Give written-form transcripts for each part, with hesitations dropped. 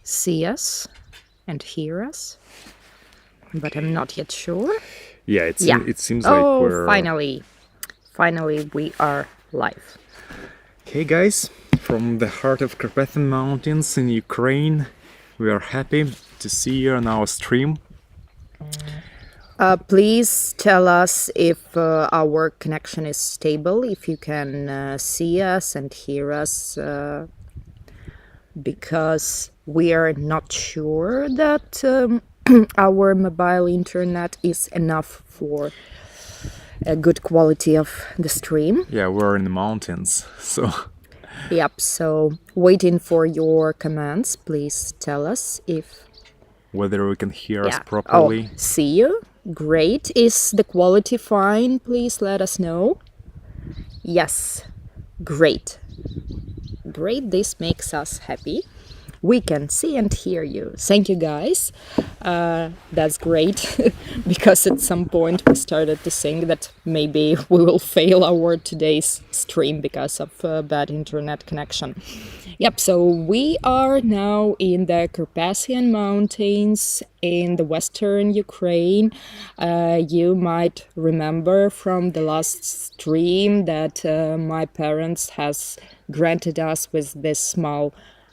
see us and hear us, but I'm not yet sure. Yeah, Yeah. it seems like Oh, we're... finally. Finally, we are live. Hey guys, from the heart of Carpathian Mountains in Ukraine, we are happy to see you on our stream. Please tell us if our connection is stable, if you can see us and hear us, because we are not sure that our mobile internet is enough for a good quality of the stream. Yeah, we're in the mountains, so Yep, so waiting for your comments. Please tell us if... whether we can hear us Yeah. Oh, properly. see you. Great. Is the quality fine? Please let us know. Yes. Great. Great. This makes us happy. We can see and hear you. Thank you, guys. That's great because at some point we started to think that maybe we will fail our today's stream because of bad internet connection. Yep, so we are now in the Carpathian Mountains in the western Ukraine. You might remember from the last stream that my parents has granted us with this small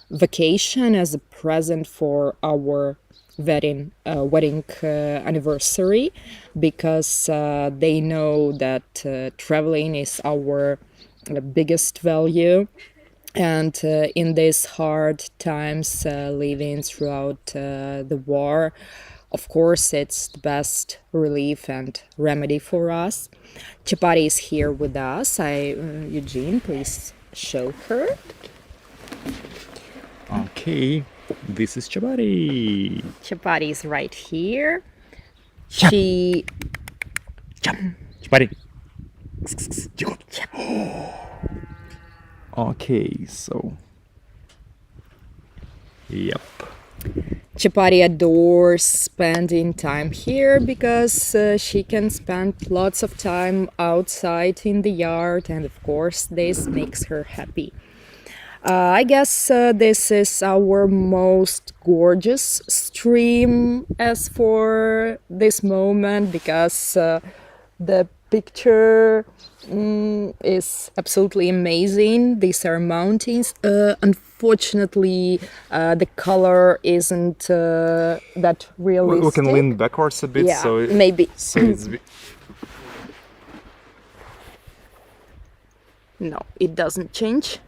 vacation as a present for our wedding anniversary, because they know that traveling is our biggest value, and in these hard times living throughout the war, of course it's the best relief and remedy for us. Chapati is here with us. Eugene, please show her. Okay, this is Chapati. Chapati is right here. Chap, She... Chapati. Okay, so... Yep. Chapati adores spending time here because she can spend lots of time outside in the yard, and of course this makes her happy. I guess this is our most gorgeous stream as for this moment, because the picture is absolutely amazing. These are mountains. Unfortunately, the color isn't that realistic. We can lean backwards a bit, Yeah, so maybe. so it's... No, it doesn't change.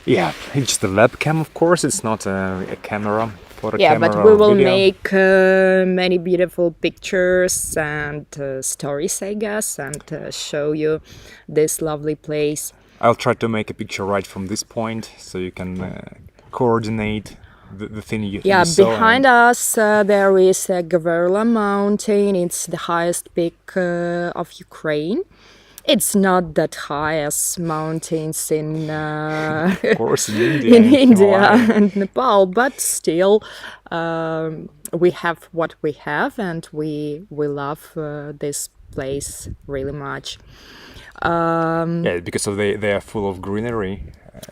Yeah, it's just a webcam, of course. It's not a camera, photo Yeah, camera but we or will video. make many beautiful pictures and stories, I guess, and show you this lovely place. I'll try to make a picture right from this point, so you can coordinate the thing you saw. Behind us there is a Gaverla mountain. It's the highest peak of Ukraine. It's not that high as mountains in Of course, in India, in in India Himalaya. and Nepal, but still, we have what we have, and we love this place really much. Yeah, because they are full of greenery,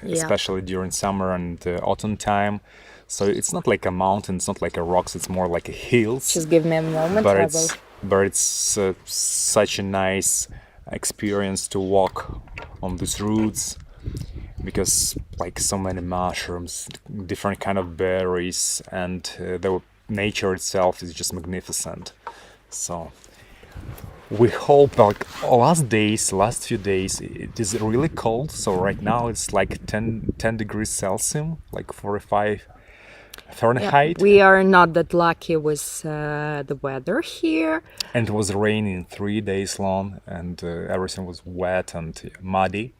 Yeah. especially during summer and autumn time. So it's not like a mountain, it's not like a rocks, it's more like a hills. Just give me a moment. But I will... it's such a nice experience to walk on these routes, because like so many mushrooms, different kind of berries, and the nature itself is just magnificent. So we hope, like last few days it is really cold. So right now it's like 10 degrees Celsius, like 45 Fahrenheit. We are not that lucky with the weather here. And it was raining 3 days long, and everything was wet and muddy.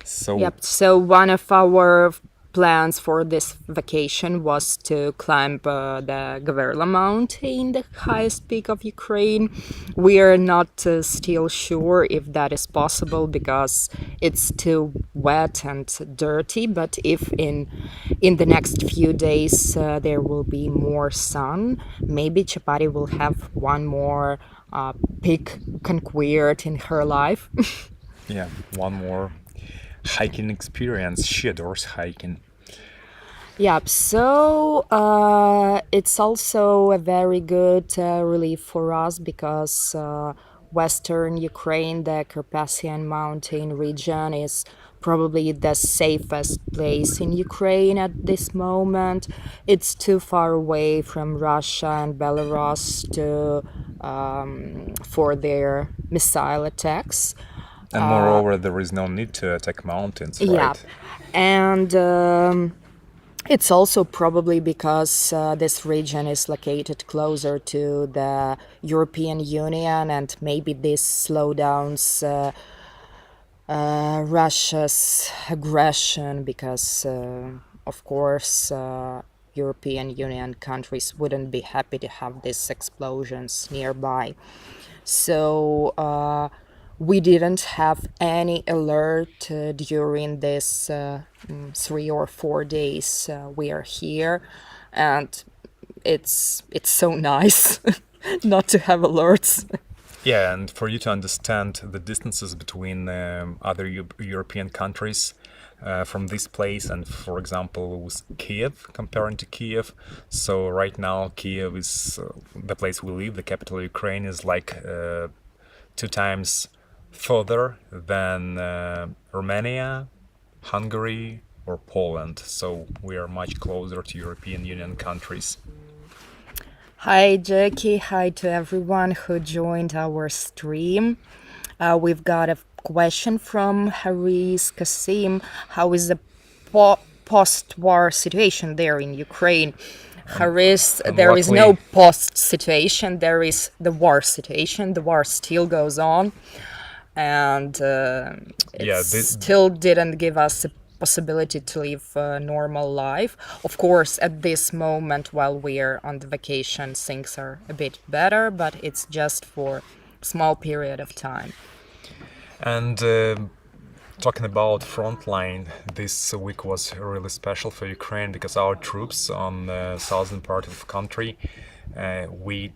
So Yep. So one of our plans for this vacation was to climb the Gaverla mountain, the highest peak of Ukraine. We are not still sure if that is possible because it's too wet and dirty. But if in the next few days there will be more sun, maybe Chapati will have one more peak conquered in her life. yeah, one more hiking experience. She adores hiking. Yeah, so it's also a very good relief for us because Western Ukraine, the Carpathian Mountain region, is probably the safest place in Ukraine at this moment. It's too far away from Russia and Belarus to for their missile attacks. And moreover, there is no need to attack mountains, Yeah, right? and it's also probably because this region is located closer to the European Union, and maybe this slowdowns Russia's aggression because, of course, European Union countries wouldn't be happy to have these explosions nearby. So we didn't have any alert during this 3 or 4 days we are here, and it's so nice not to have alerts. Yeah, and for you to understand the distances between other European countries from this place, and for example, with Kiev, comparing to Kiev. So right now, Kiev is the place we live. The capital of Ukraine is like 2 times further than Romania, Hungary, or Poland. So we are much closer to European Union countries. Hi, Jackie. Hi to everyone who joined our stream. We've got a question from Haris Kasim. How is the post-war situation there in Ukraine? Haris, And there is no luckily, post situation. There is the war situation. The war still goes on, and it yeah, still didn't give us a possibility to live a normal life. Of course, at this moment, while we're on the vacation, things are a bit better, but it's just for a small period of time. and talking about frontline, this week was really special for Ukraine because our troops on the southern part of the country, we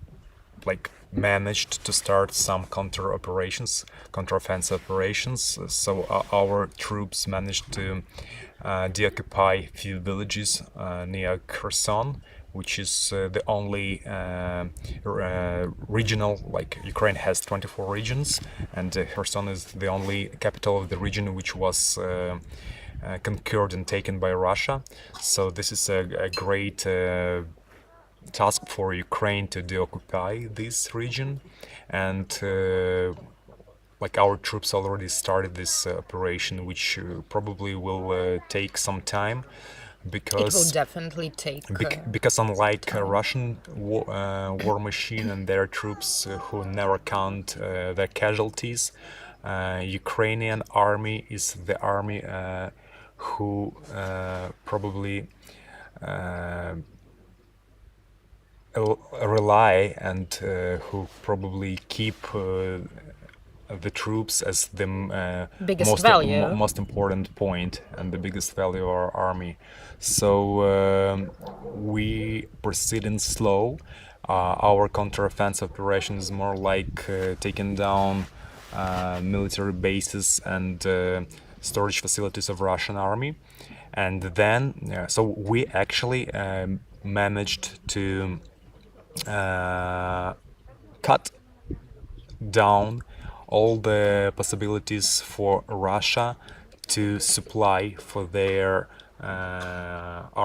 like managed to start some counter-offensive operations. So our troops managed to deoccupy few villages near Kherson, which is the only regional, like Ukraine has 24 regions, and Kherson is the only capital of the region which was conquered and taken by Russia. So this is a great task for Ukraine to deoccupy this region, and like our troops already started this operation, which probably will take some time It will because definitely take because unlike a time. Russian war machine and their troops who never count their casualties, Ukrainian army is the army who probably rely and who probably keep the troops as the Biggest value. most important point and the biggest value of our army. So we proceed in slow. Our counteroffensive operation is more like taking down military bases and storage facilities of Russian army, and then so we actually managed to cut down all the possibilities for Russia to supply for their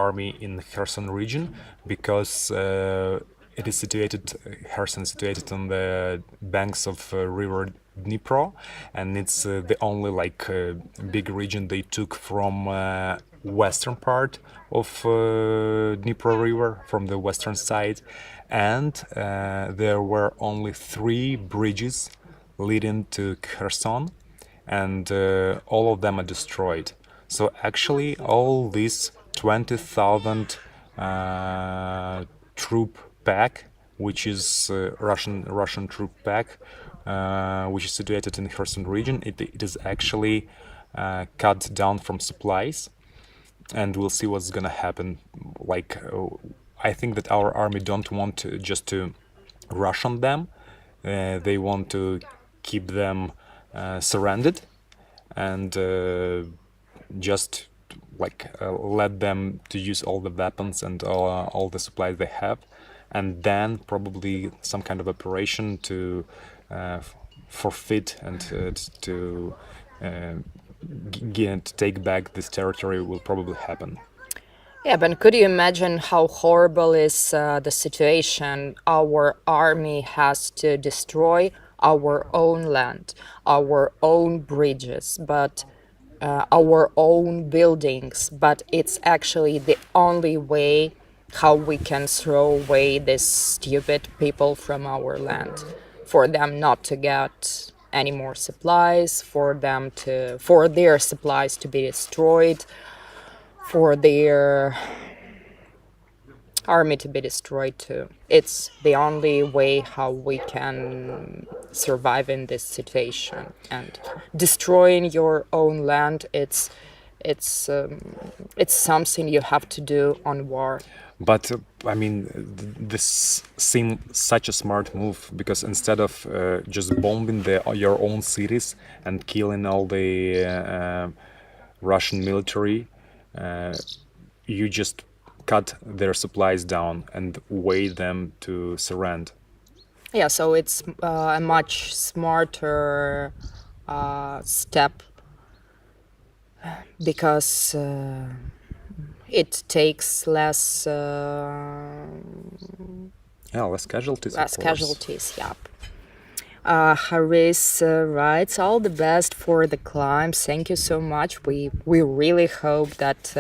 army in the Kherson region because it is situated, Kherson is situated on the banks of river Dnipro, and it's the only like big region they took from western part of Dnipro River, from the western side, and there were only 3 bridges leading to Kherson, and all of them are destroyed. So actually, all these 20,000 troop pack, which is Russian troop pack, which is situated in the Kherson region, it is actually cut down from supplies, and we'll see what's gonna happen. Like, I think that our army don't want just to rush on them. They want to keep them surrendered and just let them to use all the weapons and all the supplies they have, and then probably some kind of operation to forfeit and to to take back this territory will probably happen. Yeah, but could you imagine how horrible is the situation? Our army has to destroy our own land, our own bridges, but our own buildings. But it's actually the only way how we can throw away these stupid people from our land, for them not to get any more supplies, for their supplies to be destroyed, for their army to be destroyed too. It's the only way how we can survive in this situation. And destroying your own land, it's something you have to do on war. But I mean, this seemed such a smart move because instead of just bombing your own cities and killing all the Russian military, you just cut their supplies down and wait them to surrender. Yeah, so it's a much smarter step because it takes Yeah, less casualties, of less course. casualties. Yep. Haris writes, all the best for the climb. Thank you so much. We really hope that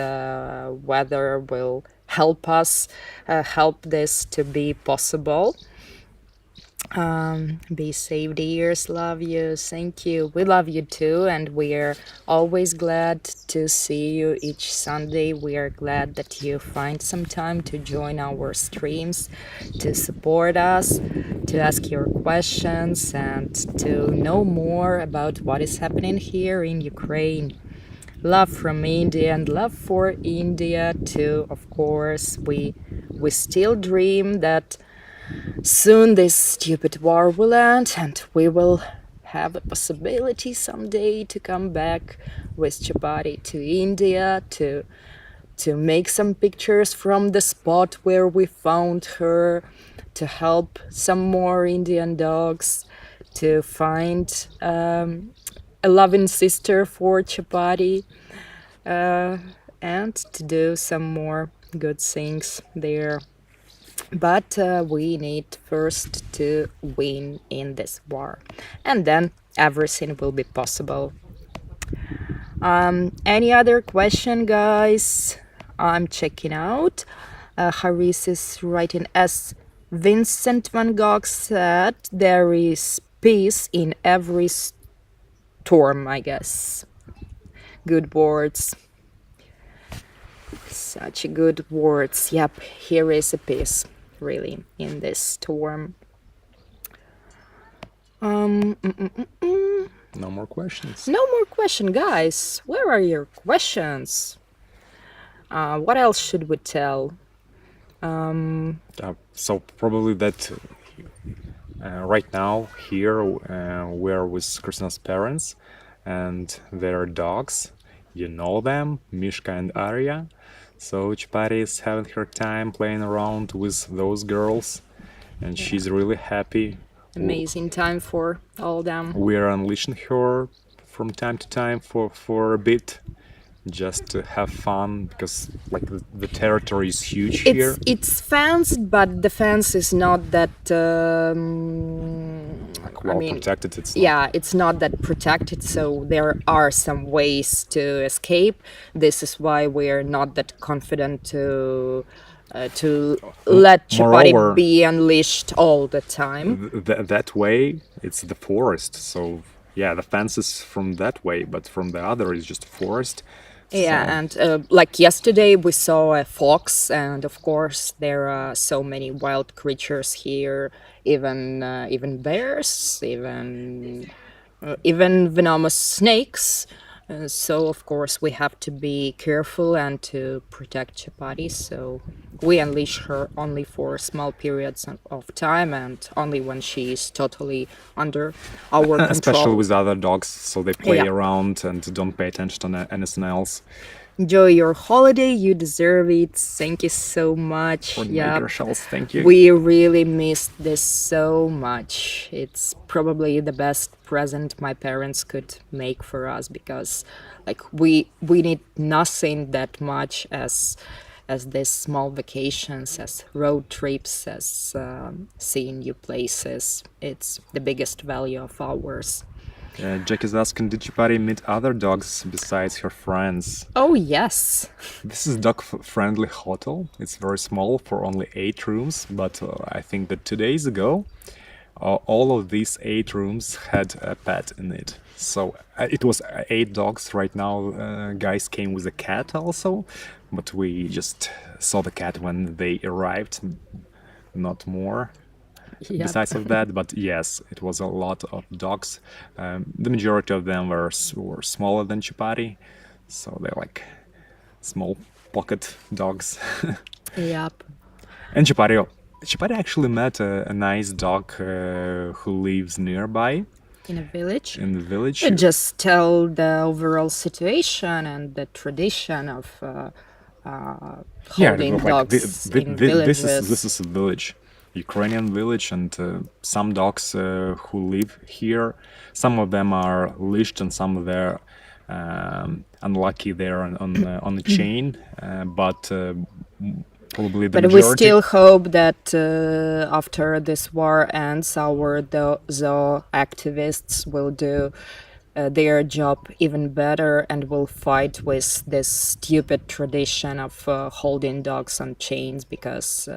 weather will help us, help this to be possible. Be safe, dears. Love you. Thank you. We love you too, and we're always glad to see you each Sunday. We are glad that you find some time to join our streams, to support us, to ask your questions, and to know more about what is happening here in Ukraine. Love from India and love for India too, of course. We still dream that soon this stupid war will end and we will have a possibility someday to come back with Chapati to India to make some pictures from the spot where we found her, to help some more Indian dogs, to find a loving sister for Chapati, and to do some more good things there. But we need first to win in this war, and then everything will be possible. Any other question, guys? I'm checking out. Haris is writing, as Vincent van Gogh said, there is peace in every storm, I guess. Good words. Such good words. Yep, here is a peace, really, in this storm. No more questions. No more question, guys. Where are your questions? What else should we tell? So probably that right now here we're with Christina's parents and their dogs. You know them, Mishka and Arya. So Chapati is having her time playing around with those girls, and she's really happy. Amazing time for all them. We're unleashing her from time to time for a bit, just to have fun, because like the territory is huge here. It's fenced, but the fence is not that. Like well protected. It's not. Yeah, it's not that protected, so there are some ways to escape. This is why we're not that confident to let Chapati Moreover, be unleashed all the time. That way, it's the forest. So yeah, the fence is from that way, but from the other is just forest. Yeah, So- and like yesterday we saw a fox, and of course there are so many wild creatures here, even bears, even venomous snakes. So of course we have to be careful and to protect Chapati. So we unleash her only for small periods of time and only when she is totally under our control. Especially with other dogs, so they play Yeah. around and don't pay attention to anything else. Enjoy your holiday. You deserve it. Thank you so much. For the Yep. maker shells, thank you. We really missed this so much. It's probably the best present my parents could make for us because like we need nothing that much as these small vacations, as road trips, as seeing new places. It's the biggest value of ours. Jack is asking, did Chapati meet other dogs besides her friends? Oh, yes. This is dog-friendly hotel. It's very small for only 8 rooms, but I think that 2 days ago, all of these 8 rooms had a pet in it. So it was 8 dogs. Right now, guys came with a cat also, but we just saw the cat when they arrived, not more. Yep. Besides of that, but yes, it was a lot of dogs. The majority of them were smaller than Chapati, so they're like small pocket dogs. Yep. And Chapati actually met a nice dog who lives nearby In a village. in the village. You just tell the overall situation and the tradition of holding like dogs in villages. this is a village, Ukrainian village, and some dogs who live here. Some of them are leashed, and some of them unlucky they're on the chain. But probably the But we majority. still hope that after this war ends, our zoo activists will do their job even better and will fight with this stupid tradition of holding dogs on chains because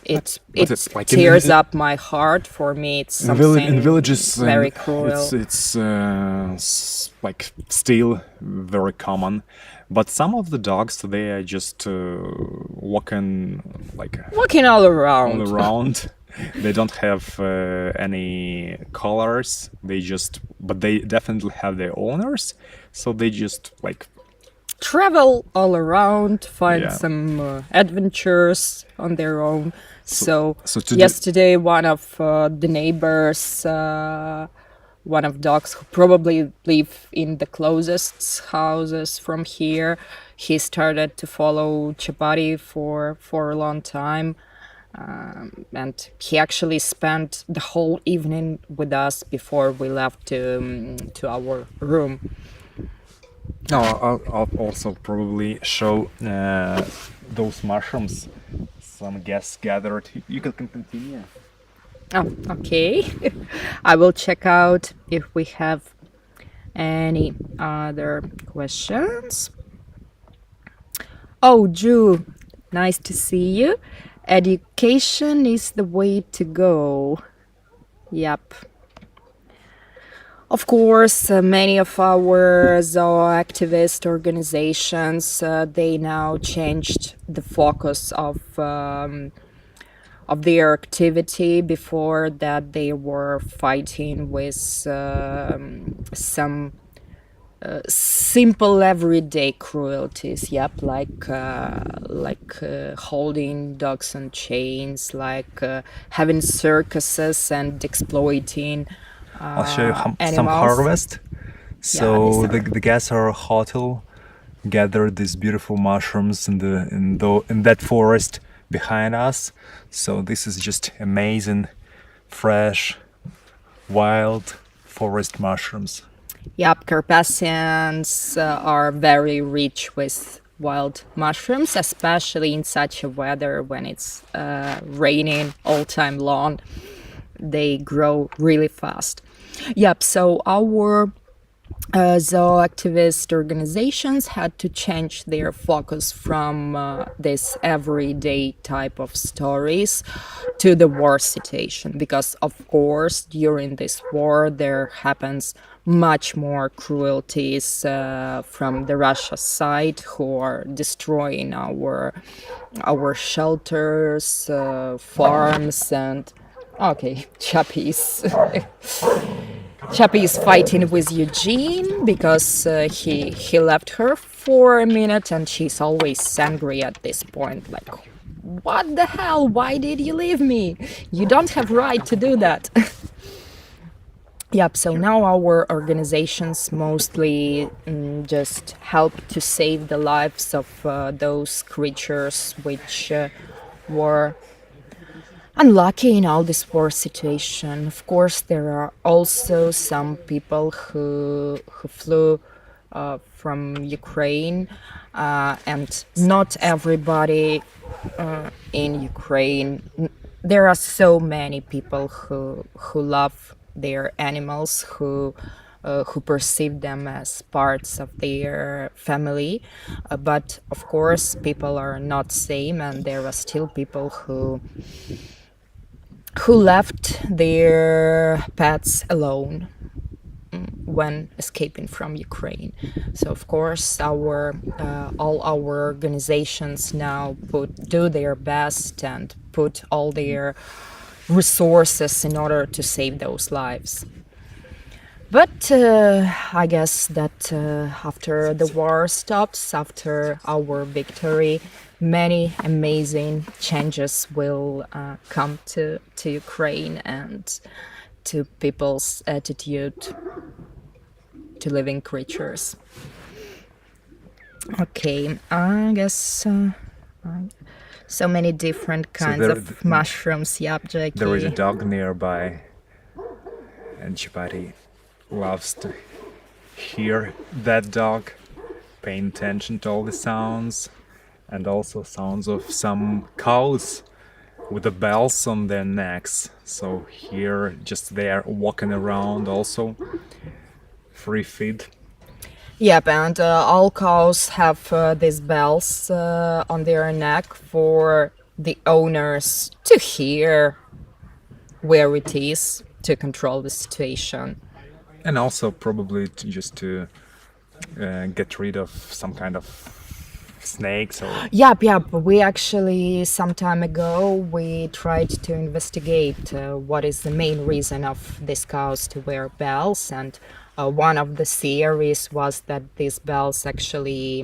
it it's like in- tears up my heart. For me, it's something In villages, very cruel. it's like still very common, but some of the dogs they are just walking like Walking all around. all around. They don't have any collars. But they definitely have their owners, so they just like Travel all around, find Yeah. some adventures on their own. So, to yesterday, one of the neighbors, one of dogs who probably live in the closest houses from here, he started to follow Chapati for a long time. And he actually spent the whole evening with us before we left to our room. No, I'll also probably show those mushrooms. Some guests gathered. You can continue. Oh, okay. I will check out if we have any other questions. Oh, Drew, nice to see you. Education is the way to go. Yep. Of course, many of our zooactivist organizations, they now changed the focus of their activity. Before that, they were fighting with some simple everyday cruelties. Yep, like holding dogs on chains, like having circuses and exploiting. I'll show you some animals. harvest. So these are- the guests are hotel gathered these beautiful mushrooms in that forest behind us. So this is just amazing, fresh, wild forest mushrooms. Yep, Carpathians are very rich with wild mushrooms, especially in such a weather when it's raining all time long. They grow really fast. Yep, so our zooactivist organizations had to change their focus from this everyday type of stories to the war situation because, of course, during this war there happens much more cruelties from the Russia side, who are destroying our shelters, farms, and okay, Chappies. Chappie is fighting with Eugene because he left her for a minute, and she's always angry at this point. Like, what the hell? Why did you leave me? You don't have right to do that. Yep, so now our organizations mostly just help to save the lives of those creatures which were unlucky in all this war situation. Of course, there are also some people who flew from Ukraine, and not everybody in Ukraine. There are so many people who love their animals, who perceive them as parts of their family. But of course, people are not same, and there are still people who left their pets alone when escaping from Ukraine. So of course, our all our organizations now do their best and put all their resources in order to save those lives. But I guess that after the war stops, after our victory, many amazing changes will come to Ukraine and to people's attitude to living creatures. Okay, I guess so many different So kinds of mushrooms. Yep, there is a Jackie. dog nearby, and Chapati loves to hear that dog, paying attention to all the sounds, and also sounds of some cows with the bells on their necks. So here, just there, walking around, also free feed. Yep, and all cows have these bells on their neck for the owners to hear where it is to control the situation. And also probably just to get rid of some kind of snakes or Yep. We actually, some time ago, we tried to investigate what is the main reason of these cows to wear bells, and one of the theories was that these bells actually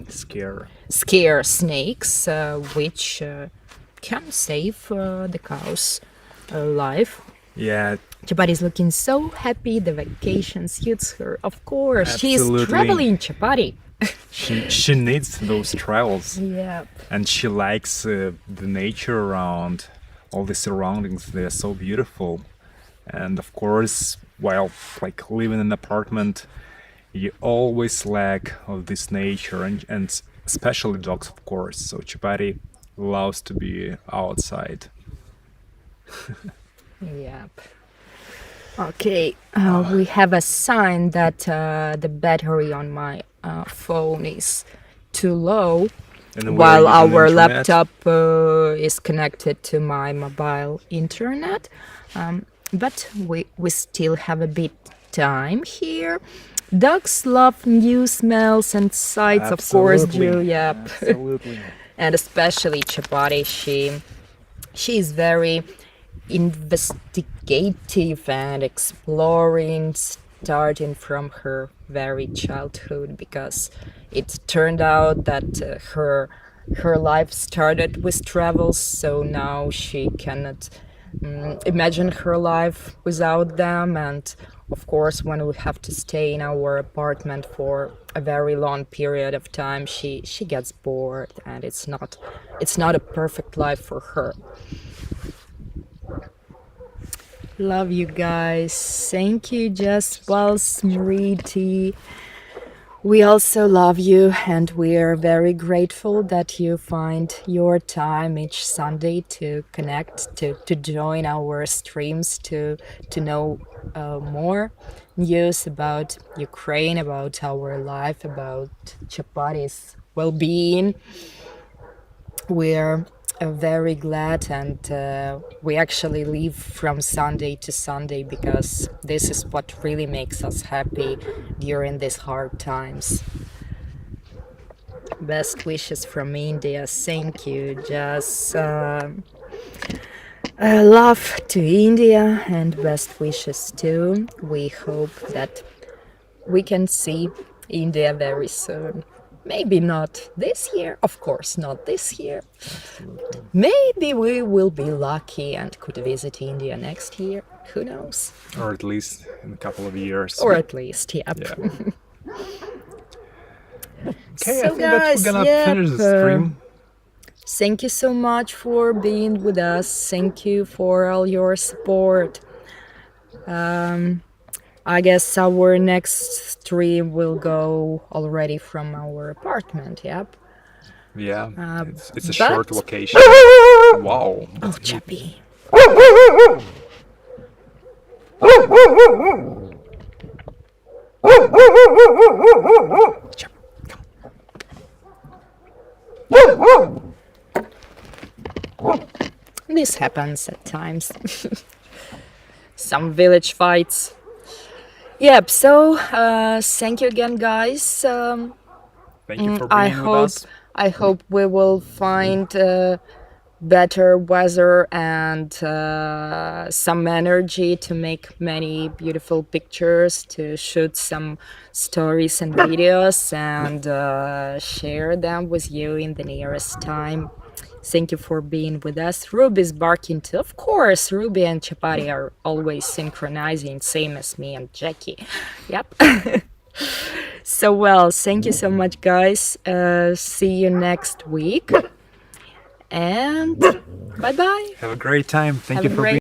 scare. scare snakes, which can save the cow's life. Yeah, Chapati is looking so happy. The vacation suits her. Of course, she's Absolutely. traveling, Chapati. she needs those travels, Yep. and she likes the nature around, all the surroundings. They're so beautiful, and of course, while like living in an apartment, you always lack of this nature, and especially dogs, of course. So Chapati loves to be outside. Yep. Okay, we have a sign that the battery on my phone is too low, And while we're using our internet. laptop is connected to my mobile internet. But we still have a bit time here. Dogs love new smells and sights, of course, Drew. Yep. Absolutely. And especially Chapati, she is very investigative and exploring, starting from her very childhood, because it turned out that her life started with travels, so now she cannot imagine her life without them. And of course, when we have to stay in our apartment for a very long period of time, she gets bored, and it's not a perfect life for her. Love you guys. Thank you, Jess Wells, Smriti. We also love you, and we are very grateful that you find your time each Sunday to connect, to join our streams, to know more news about Ukraine, about our life, about Chapati's well-being. We're very glad, and we actually live from Sunday to Sunday because this is what really makes us happy during these hard times. Best wishes from India. Thank you. Just love to India and best wishes too. We hope that we can see India very soon. Maybe not this year, of course, not this year. Maybe we will be lucky and could visit India next year. Who knows? Or at least in a couple of years. Or at least, yep. Yeah. Okay, I So think that we're guys, gonna yep, finish the stream. Thank you so much for being with us. Thank you for all your support. I guess our next stream will go already from our apartment, yep. Yeah, it's a but- short vacation. Wow. Oh, Chappy. Chap, come. This happens at times. Some village fights. Yep, so thank you again, guys. Thank you for being with us. I hope we will find better weather and some energy to make many beautiful pictures, to shoot some stories and videos and share them with you in the nearest time. Thank you for being with us. Ruby's barking too. Of course, Ruby and Chapati are always synchronizing, same as me and Jackie. Yep. So, well, thank you so much, guys. See you next week. And bye-bye. Have a great time. Thank Have you a for great being